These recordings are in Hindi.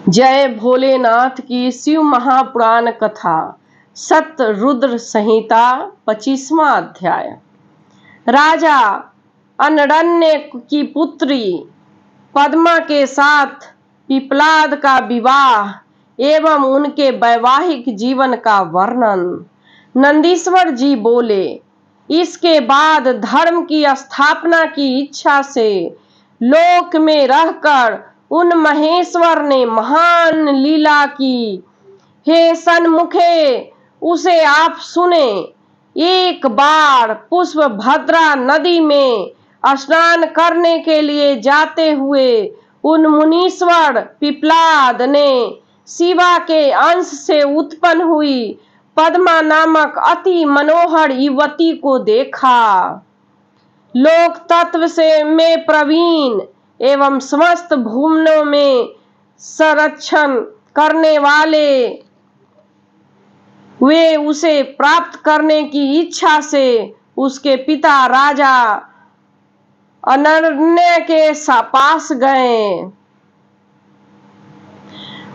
जय भोलेनाथ की शिव महापुराण कथा सत्य रुद्र संहिता 25वां अध्याय। राजा अनरण्य की पुत्री पद्मा के साथ पिप्लाद का विवाह एवं उनके वैवाहिक जीवन का वर्णन। नंदीश्वर जी बोले, इसके बाद धर्म की स्थापना की इच्छा से लोक में रहकर उन महेश्वर ने महान लीला की। हे सन्मुखे, उसे आप सुने। एक बार पुष्पभद्रा नदी में स्नान करने के लिए जाते हुए उन मुनीश्वर पिप्लाद ने शिवा के अंश से उत्पन्न हुई पद्मा नामक अति मनोहर युवती को देखा। लोक तत्व से में प्रवीण एवं समस्त भुवनों में संरक्षण करने वाले वे उसे प्राप्त करने की इच्छा से उसके पिता राजा अनरण्य के पास गए।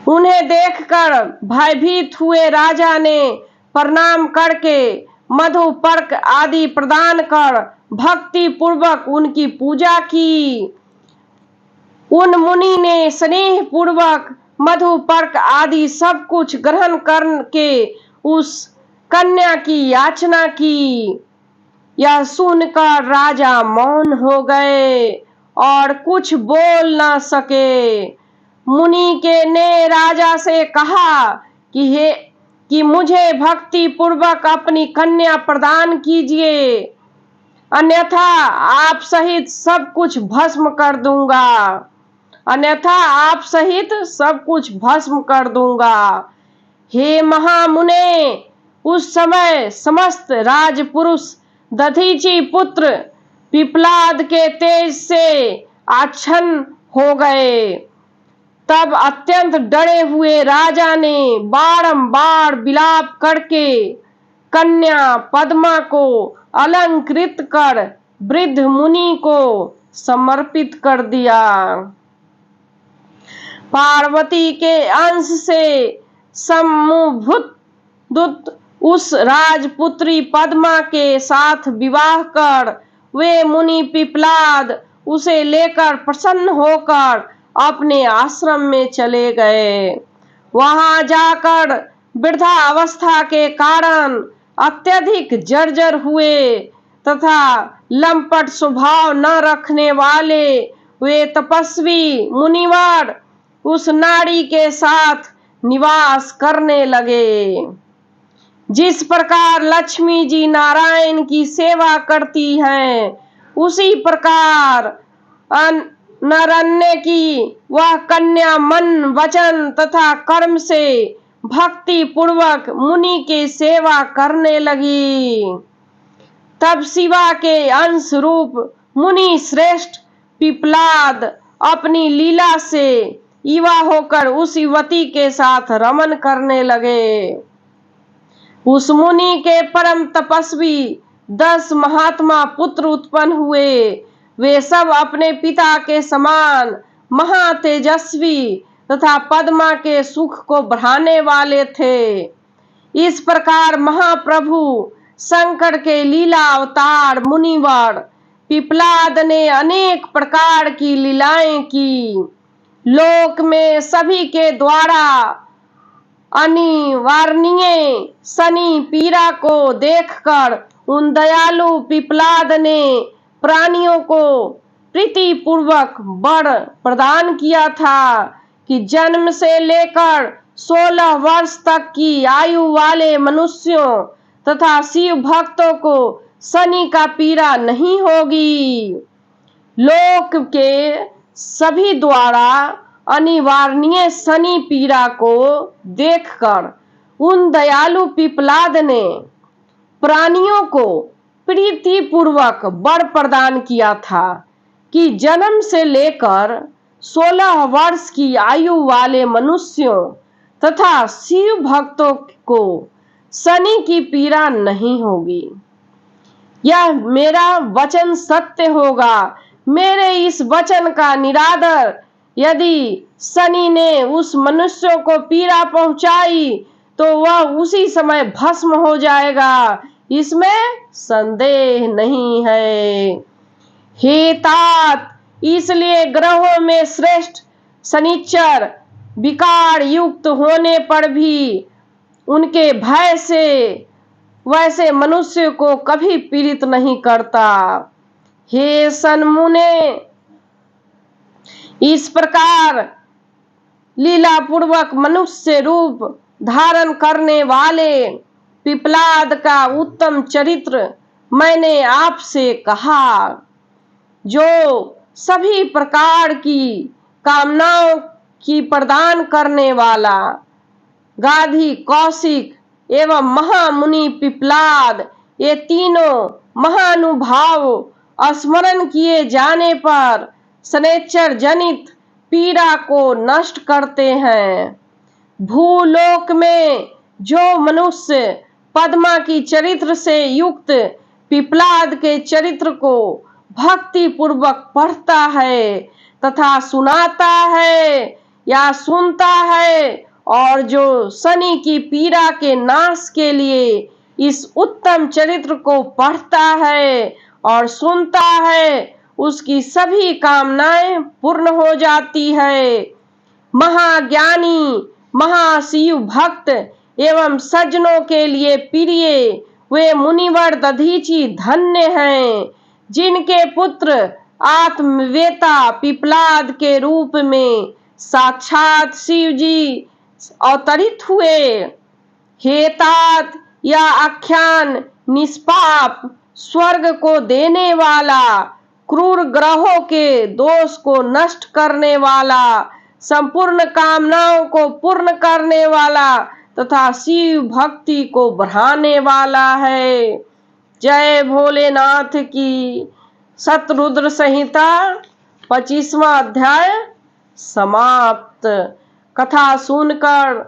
उन्हें देखकर भयभीत हुए राजा ने प्रणाम करके मधुपर्क आदि प्रदान कर भक्ति पूर्वक उनकी पूजा की। उन मुनि ने स्नेह पूर्वक मधुपर्क आदि सब कुछ ग्रहण करके उस कन्या की याचना की। यह सुनकर राजा मौन हो गए और कुछ बोल न सके। मुनि के ने राजा से कहा कि मुझे भक्ति पूर्वक अपनी कन्या प्रदान कीजिए, अन्यथा आप सहित सब कुछ भस्म कर दूंगा। हे महामुने, उस समय समस्त राजपुरुष दधीचि पुत्र पिप्लाद के तेज से आच्छन्न हो गए। तब अत्यंत डरे हुए राजा ने बारंबार विलाप करके कन्या पद्मा को अलंकृत कर वृद्ध मुनि को समर्पित कर दिया। पार्वती के अंश से सम्मुभूत उस राजपुत्री पद्मा के साथ विवाह कर वे मुनि पिप्लाद उसे लेकर प्रसन्न होकर अपने आश्रम में चले गए। वहां जाकर वृद्धा अवस्था के कारण अत्यधिक जर्जर हुए तथा लंपट स्वभाव न रखने वाले वे तपस्वी मुनिवर उस नारी के साथ निवास करने लगे। जिस प्रकार लक्ष्मी जी नारायण की सेवा करती हैं, उसी प्रकार अनरण्य की वह कन्या मन वचन तथा कर्म से भक्ति पूर्वक मुनि के सेवा करने लगी। तब शिवा के अंश रूप मुनि श्रेष्ठ पिप्लाद अपनी लीला से युवा होकर उस युवती के साथ रमन करने लगे। उस मुनि के परम तपस्वी 10 महात्मा पुत्र उत्पन्न हुए। वे सब अपने पिता के समान महातेजस्वी तथा पद्मा के सुख को बढ़ाने वाले थे। इस प्रकार महाप्रभु शंकर के लीला अवतार मुनिवर पिप्लाद ने अनेक प्रकार की लीलाएं की। लोक में सभी के द्वारा अनिवार्य शनि पीड़ा को देखकर उन दयालु पिप्लाद ने प्राणियों को प्रीति पूर्वक वर प्रदान किया था कि जन्म से लेकर 16 वर्ष तक की आयु वाले मनुष्यों तथा शिव भक्तों को शनि का पीड़ा नहीं होगी। लोक के सभी द्वारा अनिवार्य शनि पीड़ा को देखकर उन दयालु पिप्लाद ने प्राणियों को प्रीति पूर्वक वर प्रदान किया था कि जन्म से लेकर 16 वर्ष की आयु वाले मनुष्यों तथा शिव भक्तों को शनि की पीड़ा नहीं होगी। यह मेरा वचन सत्य होगा। मेरे इस वचन का निरादर यदि शनि ने उस मनुष्य को पीड़ा पहुंचाई तो वह उसी समय भस्म हो जाएगा, इसमें संदेह नहीं है। हे तात, इसलिए ग्रहों में श्रेष्ठ शनिचर विकार युक्त होने पर भी उनके भय से वैसे मनुष्य को कभी पीड़ित नहीं करता। हे सन्मुने, इस प्रकार लीला पूर्वक मनुष्य रूप धारण करने वाले पिपलाद का उत्तम चरित्र मैंने आपसे कहा, जो सभी प्रकार की कामनाओं की प्रदान करने वाला गाधी कौशिक एवं महामुनि पिपलाद, ये तीनों महानुभाव स्मरण किए जाने पर शनैश्चर जनित पीड़ा को नष्ट करते हैं। भूलोक में जो मनुष्य पद्मा की चरित्र से युक्त पिपलाद के चरित्र को भक्ति पूर्वक पढ़ता है तथा सुनाता है या सुनता है, और जो शनि की पीड़ा के नाश के लिए इस उत्तम चरित्र को पढ़ता है और सुनता है, उसकी सभी कामनाएं पूर्ण हो जाती है। महाज्ञानी महाशिव भक्त एवं सज्जनों के लिए प्रिय वे मुनिवर दधीचि धन्य हैं, जिनके पुत्र आत्मवेता पिपलाद के रूप में साक्षात शिव जी अवतरित हुए। हे तात, यह आख्यान निष्पाप स्वर्ग को देने वाला, क्रूर ग्रहों के दोष को नष्ट करने वाला, संपूर्ण कामनाओं को पूर्ण करने वाला तथा शिव भक्ति को बढ़ाने वाला है। जय भोलेनाथ की। शतरुद्र संहिता 25वां अध्याय समाप्त। कथा सुनकर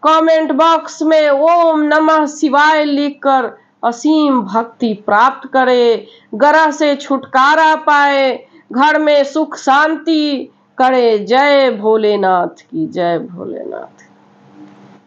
कमेंट बॉक्स में ओम नमः शिवाय लिखकर असीम भक्ति प्राप्त करे, ग्रह से छुटकारा पाए, घर में सुख शांति करे। जय भोलेनाथ की। जय भोलेनाथ।